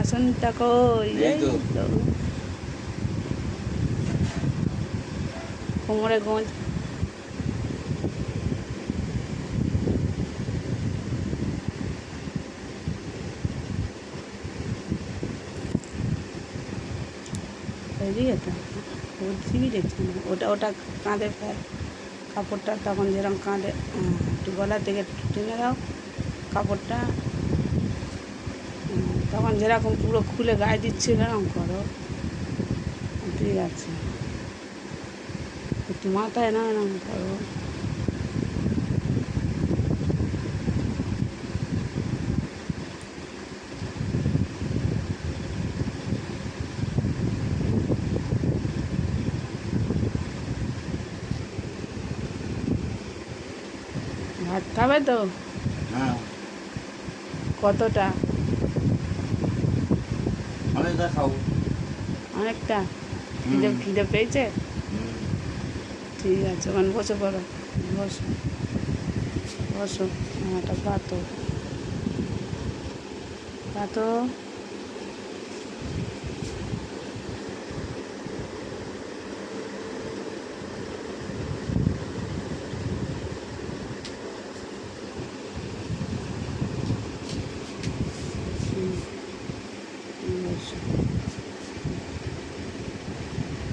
আসনটা কই? এই তো কোমরে গোঁজ। এদিকে তো ও টিভি দেখছে না, ওটা ওটা কাঁধে কাপড়টা তখন যেরকম কাঁধে একটু গলা থেকে একটু টেনে দাও কাপড়টা, তখন যেরকম পুরো খুলে গায়ে দিচ্ছে এরকম করো, ঠিক আছে। একটু মাথায় না এরকম করো। ভাত খাবে তো? হ্যাঁ, কতটা? অনেকটা খাবো। অনেকটা? খিদে পেয়েছে? ঠিক আছে, ওখানে বসে পড়ো, বসো বসো, একটা পাতো পাতো।